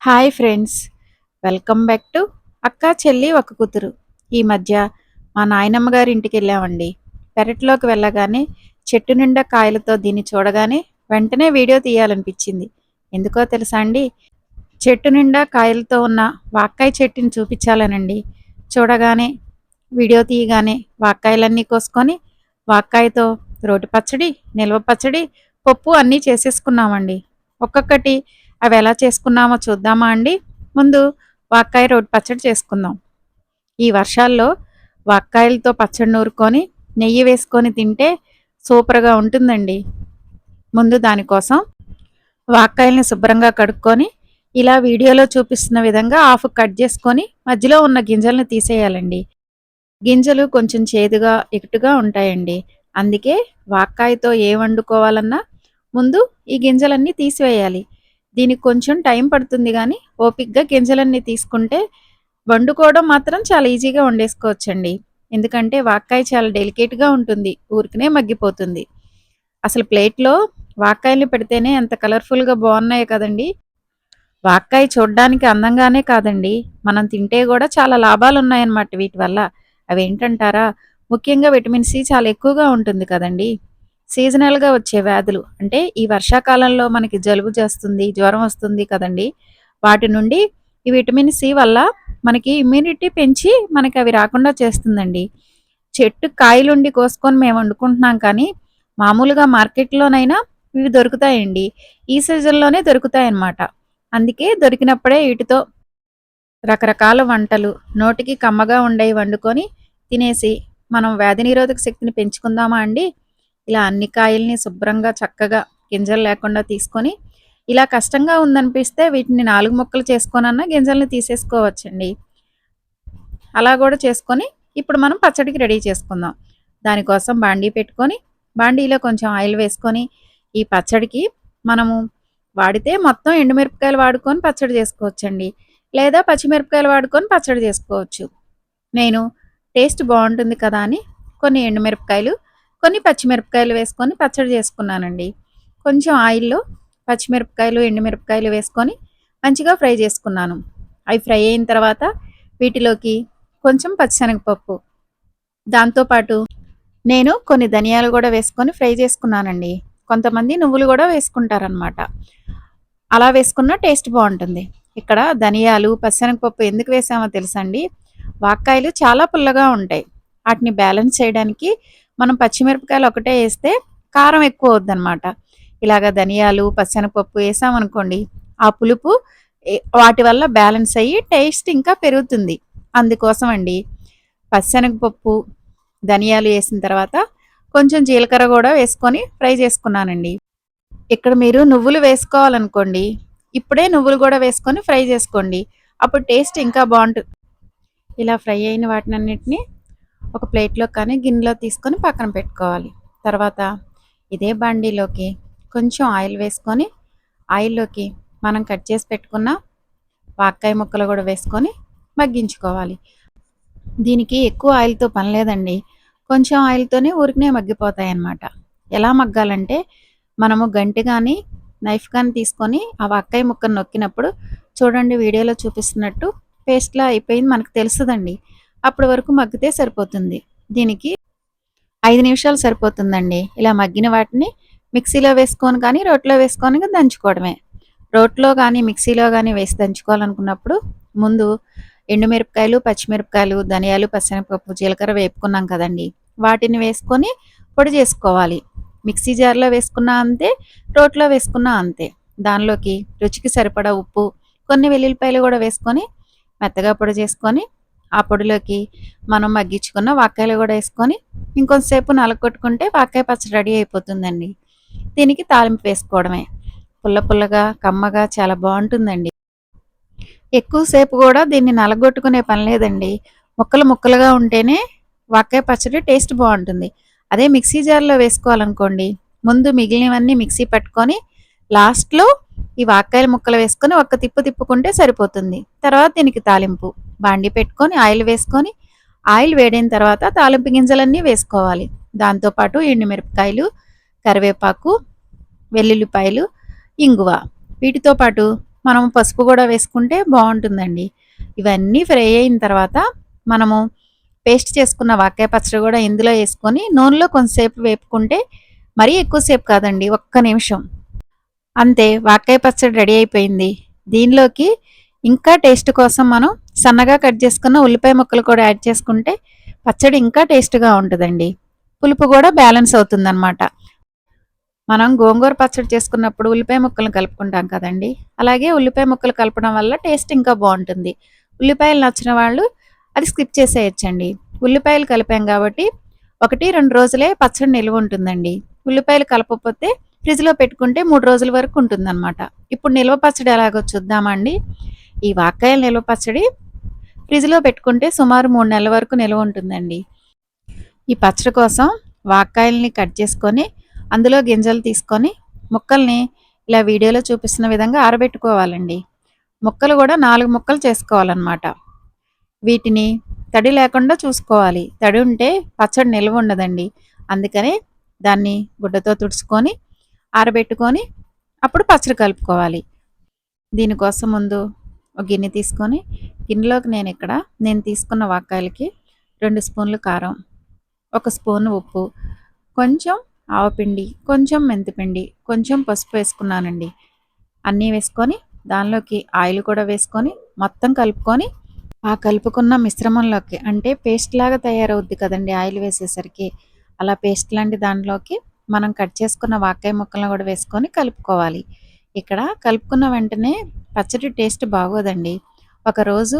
Hi friends, welcome back to అక్కా చెల్లి ఒక కూతురు. ఈ మధ్య మా నాయనమ్మ గారి ఇంటికి వెళ్ళామండి. పెరట్లోకి వెళ్ళగానే చెట్టు నిండా కాయలతో దీన్ని చూడగానే వెంటనే వీడియో తీయాలనిపించింది. ఎందుకో తెలుసా అండి? చెట్టు నిండా కాయలతో ఉన్న వాక్కాయ చెట్టుని చూపించాలనండి. చూడగానే వీడియో తీయగానే వాక్కాయలన్నీ కోసుకొని వాక్కాయతో రోటి పచ్చడి, నిల్వ పచ్చడి, పప్పు అన్నీ చేసేసుకున్నామండి. ఒక్కొక్కటి అవి ఎలా చేసుకున్నామో చూద్దామా అండి? ముందు వాక్కాయ రోటి పచ్చడి చేసుకుందాం. ఈ వర్షాల్లో వాక్కాయలతో పచ్చడి నూరుకొని నెయ్యి వేసుకొని తింటే సూపర్గా ఉంటుందండి. ముందు దానికోసం వాక్కాయల్ని శుభ్రంగా కడుక్కొని ఇలా వీడియోలో చూపిస్తున్న విధంగా హాఫ్ కట్ చేసుకొని మధ్యలో ఉన్న గింజలను తీసేయాలండి. గింజలు కొంచెం చేదుగా ఎకుటుగా ఉంటాయండి. అందుకే వాక్కాయతో ఏ వండుకోవాలన్నా ముందు ఈ గింజలన్నీ తీసివేయాలి. దీనికి కొంచెం టైం పడుతుంది కానీ ఓపిక్గా గింజలన్నీ తీసుకుంటే వండుకోవడం మాత్రం చాలా ఈజీగా వండేసుకోవచ్చండి. ఎందుకంటే వాక్కాయ చాలా డెలికేట్గా ఉంటుంది, ఊరికనే మగ్గిపోతుంది. అసలు ప్లేట్లో వాక్కాయలు పెడితేనే ఎంత కలర్ఫుల్గా బాగున్నాయో కదండి. వాక్కాయ చూడ్డానికి అందంగానే కాదండి, మనం తింటే కూడా చాలా లాభాలు ఉన్నాయన్నమాట వీటి వల్ల. అవేంటంటారా? ముఖ్యంగా విటమిన్ సి చాలా ఎక్కువగా ఉంటుంది కదండి. సీజనల్గా వచ్చే వ్యాధులు అంటే ఈ వర్షాకాలంలో మనకి జలుబు చేస్తుంది, జ్వరం వస్తుంది కదండి. వాటి నుండి ఈ విటమిన్ సి వల్ల మనకి ఇమ్యూనిటీ పెంచి మనకి అవి రాకుండా చేస్తుందండి. చెట్టు కాయలుండి కోసుకొని మేము వండుకుంటున్నాం కానీ మామూలుగా మార్కెట్లోనైనా ఇవి దొరుకుతాయండి. ఈ సీజన్లోనే దొరుకుతాయన్నమాట. అందుకే దొరికినప్పుడే వీటితో రకరకాల వంటలు నోటికి కమ్మగా ఉండేవి వండుకొని తినేసి మనం వ్యాధి నిరోధక శక్తిని పెంచుకుందామా అండి? ఇలా అన్ని కాయల్ని శుభ్రంగా చక్కగా గింజలు లేకుండా తీసుకొని ఇలా కష్టంగా ఉందనిపిస్తే వీటిని 4 ముక్కలు చేసుకోనన్నా గింజల్ని తీసేసుకోవచ్చండి. అలా కూడా చేసుకొని ఇప్పుడు మనం పచ్చడికి రెడీ చేసుకుందాం. దానికోసం బాండీ పెట్టుకొని బాండీలో కొంచెం ఆయిల్ వేసుకొని ఈ పచ్చడికి మనము వాడితే మొత్తం ఎండుమిరపకాయలు వాడుకొని పచ్చడి చేసుకోవచ్చండి. లేదా పచ్చిమిరపకాయలు వాడుకొని పచ్చడి చేసుకోవచ్చు. నేను టేస్ట్ బాగుంటుంది కదా అని కొన్ని ఎండుమిరపకాయలు, కొన్ని పచ్చిమిరపకాయలు వేసుకొని పచ్చడి చేసుకున్నానండి. కొంచెం ఆయిల్లో పచ్చిమిరపకాయలు, ఎండుమిరపకాయలు వేసుకొని మంచిగా ఫ్రై చేసుకున్నాను. అవి ఫ్రై అయిన తర్వాత వీటిలోకి కొంచెం పచ్చిశనగపప్పు, దాంతోపాటు నేను కొన్ని ధనియాలు కూడా వేసుకొని ఫ్రై చేసుకున్నానండి. కొంతమంది నువ్వులు కూడా వేసుకుంటారనమాట. అలా వేసుకున్న టేస్ట్ బాగుంటుంది. ఇక్కడ ధనియాలు, పచ్చిశనగపప్పు ఎందుకు వేసామో తెలుసండి? వాక్కాయలు చాలా పుల్లగా ఉంటాయి. వాటిని బ్యాలెన్స్ చేయడానికి మనం పచ్చిమిరపకాయలు ఒకటే వేస్తే కారం ఎక్కువ అవుద్దనమాట. ఇలాగ ధనియాలు, పచ్చిశనగపప్పు వేసామనుకోండి, ఆ పులుపు వాటి వల్ల బ్యాలెన్స్ అయ్యి టేస్ట్ ఇంకా పెరుగుతుంది. అందుకోసం అండి పచ్చిశనగపప్పు, ధనియాలు వేసిన తర్వాత కొంచెం జీలకర్ర కూడా వేసుకొని ఫ్రై చేసుకున్నానండి. ఇక్కడ మీరు నువ్వులు వేసుకోవాలనుకోండి, ఇప్పుడే నువ్వులు కూడా వేసుకొని ఫ్రై చేసుకోండి. అప్పుడు టేస్ట్ ఇంకా బాగుంటుంది. ఇలా ఫ్రై అయిన వాటినన్నిటిని ఒక ప్లేట్లో కానీ గిన్నెలో తీసుకొని పక్కన పెట్టుకోవాలి. తర్వాత ఇదే బండిలోకి కొంచెం ఆయిల్ వేసుకొని ఆయిల్లోకి మనం కట్ చేసి పెట్టుకున్న వాక్కాయ ముక్కలు కూడా వేసుకొని మగ్గించుకోవాలి. దీనికి ఎక్కువ ఆయిల్తో పని లేదండి, కొంచెం ఆయిల్తోనే ఊరికనే మగ్గిపోతాయి అన్నమాట. ఎలా మగ్గాలంటే మనము గంటె కానీ నైఫ్ కానీ తీసుకొని ఆ వాక్కాయ ముక్కను నొక్కినప్పుడు చూడండి వీడియోలో చూపిస్తున్నట్టు పేస్ట్లా అయిపోయింది మనకు తెలుస్తుందండి. అప్పటి వరకు మగ్గితే సరిపోతుంది. దీనికి 5 నిమిషాలు సరిపోతుందండి. ఇలా మగ్గిన వాటిని మిక్సీలో వేసుకొని కానీ రోట్లో వేసుకొని దంచుకోవడమే. రోట్లో కానీ మిక్సీలో కానీ వేసి దంచుకోవాలనుకున్నప్పుడు ముందు ఎండుమిరపకాయలు, పచ్చిమిరపకాయలు, ధనియాలు, పచ్చిశనగపప్పు, జీలకర్ర వేపుకున్నాం కదండి, వాటిని వేసుకొని పొడి చేసుకోవాలి. మిక్సీ జార్లో వేసుకున్నా అంతే, రోట్లో వేసుకున్నా అంతే. దానిలోకి రుచికి సరిపడా ఉప్పు, కొన్ని వెల్లుల్లిపాయలు కూడా వేసుకొని మెత్తగా పొడి చేసుకొని ఆ పొడిలోకి మనం మగ్గించుకున్న వాక్కాయలు కూడా వేసుకొని ఇంకొంతసేపు నలగొట్టుకుంటే వాక్కాయ పచ్చడి రెడీ అయిపోతుందండి. దీనికి తాలింపు వేసుకోవడమే. పుల్ల పుల్లగా కమ్మగా చాలా బాగుంటుందండి. ఎక్కువసేపు కూడా దీన్ని నలగొట్టుకునే పని లేదండి. ముక్కలు ముక్కలుగా ఉంటేనే వాక్కాయ పచ్చడి టేస్ట్ బాగుంటుంది. అదే మిక్సీ జార్లో వేసుకోవాలనుకోండి, ముందు మిగిలినవన్నీ మిక్సీ పట్టుకొని లాస్ట్లో ఈ వాక్కాయల ముక్కలు వేసుకొని ఒక్క తిప్పు తిప్పుకుంటే సరిపోతుంది. తర్వాత దీనికి తాలింపు బాండి పెట్టుకొని ఆయిల్ వేసుకొని ఆయిల్ వేడైన తర్వాత తాలింపు గింజలన్నీ వేసుకోవాలి. దాంతోపాటు ఎండుమిరపకాయలు, కరివేపాకు, వెల్లుల్లిపాయలు, ఇంగువ, వీటితో పాటు మనం పసుపు కూడా వేసుకుంటే బాగుంటుందండి. ఇవన్నీ ఫ్రై అయిన తర్వాత మనము పేస్ట్ చేసుకున్న వాకాయ పచ్చడి కూడా ఇందులో వేసుకొని నూనెలో కొంతసేపు వేపుకుంటే, మరీ ఎక్కువసేపు కాదండి, ఒక్క నిమిషం అంతే. వాకాయ పచ్చడి రెడీ అయిపోయింది. దీనిలోకి ఇంకా టేస్ట్ కోసం మనం సన్నగా కట్ చేసుకున్న ఉల్లిపాయ ముక్కలు కూడా యాడ్ చేసుకుంటే పచ్చడి ఇంకా టేస్ట్గా ఉంటుందండి. పులుపు కూడా బ్యాలెన్స్ అవుతుందన్నమాట. మనం గోంగూర పచ్చడి చేసుకున్నప్పుడు ఉల్లిపాయ ముక్కలను కలుపుకుంటాం కదండి, అలాగే ఉల్లిపాయ ముక్కలు కలపడం వల్ల టేస్ట్ ఇంకా బాగుంటుంది. ఉల్లిపాయలు నచ్చిన వాళ్ళు అది స్కిప్ చేసేయచ్చండి. ఉల్లిపాయలు కలిపాం కాబట్టి 1-2 రోజులే పచ్చడి నిల్వ ఉంటుందండి. ఉల్లిపాయలు కలపకపోతే ఫ్రిడ్జ్లో పెట్టుకుంటే 3 రోజుల వరకు ఉంటుందన్నమాట. ఇప్పుడు నిల్వ పచ్చడి ఎలాగో చూద్దామండి. ఈ వాక్కాయల నిల్వ పచ్చడి ఫ్రిడ్జ్లో పెట్టుకుంటే సుమారు 3 నెలల వరకు నిల్వ ఉంటుందండి. ఈ పచ్చడి కోసం వాక్కాయల్ని కట్ చేసుకొని అందులో గింజలు తీసుకొని ముక్కల్ని ఇలా వీడియోలో చూపిస్తున్న విధంగా ఆరబెట్టుకోవాలండి. ముక్కలు కూడా 4 ముక్కలు చేసుకోవాలన్నమాట. వీటిని తడి లేకుండా చూసుకోవాలి. తడి ఉంటే పచ్చడి నిల్వ ఉండదండి. అందుకనే దాన్ని గుడ్డతో తుడుచుకొని ఆరబెట్టుకొని అప్పుడు పచ్చడి కలుపుకోవాలి. దీనికోసం ముందు ఒక గిన్నె తీసుకొని గిన్నెలోకి నేను తీసుకున్న వాక్కాయలకి 2 స్పూన్లు కారం, 1 స్పూను ఉప్పు, కొంచెం ఆవపిండి, కొంచెం మెంతిపిండి, కొంచెం పసుపు వేసుకున్నానండి. అన్నీ వేసుకొని దానిలోకి ఆయిల్ కూడా వేసుకొని మొత్తం కలుపుకొని ఆ కలుపుకున్న మిశ్రమంలోకి, అంటే పేస్ట్ లాగా తయారవుద్ది కదండి ఆయిల్ వేసేసరికి, అలా పేస్ట్ లాంటి దాంట్లోకి మనం కట్ చేసుకున్న వాకాయ ముక్కలను కూడా వేసుకొని కలుపుకోవాలి. ఇక్కడ కలుపుకున్న వెంటనే పచ్చడి టేస్ట్ బాగోదండి. ఒకరోజు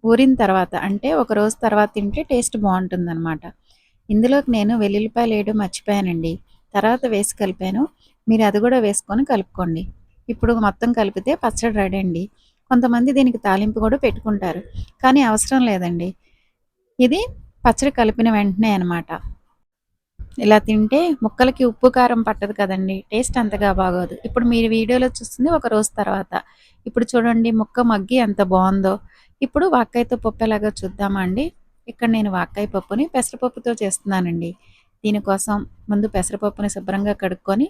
ఊరిన తర్వాత, అంటే ఒక రోజు తర్వాత తింటే టేస్ట్ బాగుంటుందన్నమాట. ఇందులోకి నేను వెల్లుల్లిపాయలు వేయడం మర్చిపోయానండి. తర్వాత వేసి కలిపాను. మీరు అది కూడా వేసుకొని కలుపుకోండి. ఇప్పుడు మొత్తం కలిపితే పచ్చడి రెడీ అండి. కొంతమంది దీనికి తాలింపు కూడా పెట్టుకుంటారు, కానీ అవసరం లేదండి. ఇది పచ్చడి కలిపిన వెంటనే అనమాట. ఇలా తింటే ముక్కలకి ఉప్పు కారం పట్టదు కదండి, టేస్ట్ అంతగా బాగోదు. ఇప్పుడు మీరు వీడియోలో చూస్తుంది ఒక రోజు తర్వాత. ఇప్పుడు చూడండి ముక్క మగ్గి ఎంత బాగుందో. ఇప్పుడు వాక్కాయతో పప్పు ఎలాగో చూద్దామా అండి. ఇక్కడ నేను వాక్కాయ పప్పుని పెసరపప్పుతో చేస్తున్నానండి. దీనికోసం ముందు పెసరపప్పుని శుభ్రంగా కడుక్కొని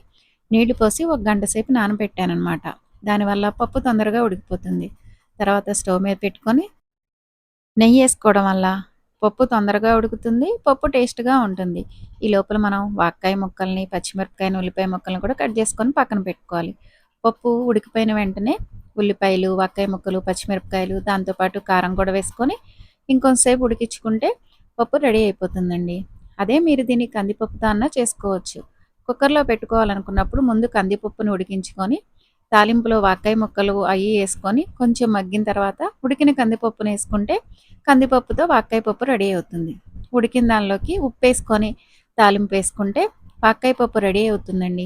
నీళ్లు పోసి 1 గంట సేపు నానబెట్టానమాట. దానివల్ల పప్పు తొందరగా ఉడికిపోతుంది. తర్వాత స్టవ్ మీద పెట్టుకొని నెయ్యి వేసుకోవడం వల్ల పప్పు తొందరగా ఉడుకుతుంది, పప్పు టేస్ట్గా ఉంటుంది. ఈ లోపల మనం వాక్కాయ ముక్కల్ని, పచ్చిమిరపకాయని, ఉల్లిపాయ ముక్కల్ని కూడా కట్ చేసుకొని పక్కన పెట్టుకోవాలి. పప్పు ఉడికిపోయిన వెంటనే ఉల్లిపాయలు, వాక్కాయ ముక్కలు, పచ్చిమిరపకాయలు, దాంతోపాటు కారం కూడా వేసుకొని ఇంకొంతసేపు ఉడికించుకుంటే పప్పు రెడీ అయిపోతుందండి. అదే మీరు దీన్ని కందిపప్పుతో అన్నా చేసుకోవచ్చు. కుక్కర్లో పెట్టుకోవాలనుకున్నప్పుడు ముందు కందిపప్పును ఉడికించుకొని తాలింపులో వాక్కాయ ముక్కలు అవి వేసుకొని కొంచెం మగ్గిన తర్వాత ఉడికిన కందిపప్పును వేసుకుంటే కందిపప్పుతో వాక్కాయ పప్పు రెడీ అవుతుంది. ఉడికిన దానిలోకి ఉప్పు వేసుకొని తాలింపు వేసుకుంటే వాక్కాయ పప్పు రెడీ అవుతుందండి.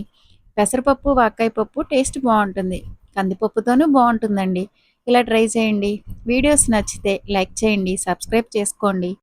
పెసరపప్పు, వాక్కాయ పప్పు టేస్ట్ బాగుంటుంది, కందిపప్పుతోనూ బాగుంటుందండి. ఇలా ట్రై చేయండి. వీడియోస్ నచ్చితే లైక్ చేయండి, సబ్స్క్రైబ్ చేసుకోండి.